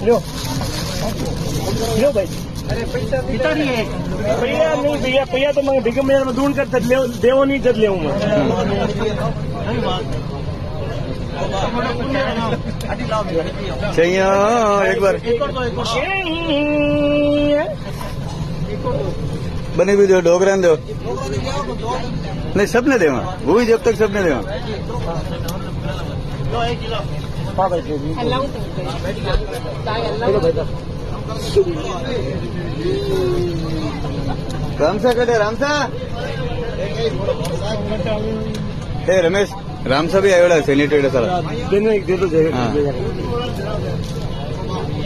लो लो भाई अरे पैसा नहीं है भैया नहीं भैया तो मैं बिगम में ढूंढ कर देवो नहीं कर ले मैं चाहिए एक बार बनी भी दो डोगरान दो नहीं सबने देवा वो भी जब तक सबने देवा रामसा कटे रामसा हे रमेश रामसा भी आयोडा सॅनिटरी सर देतो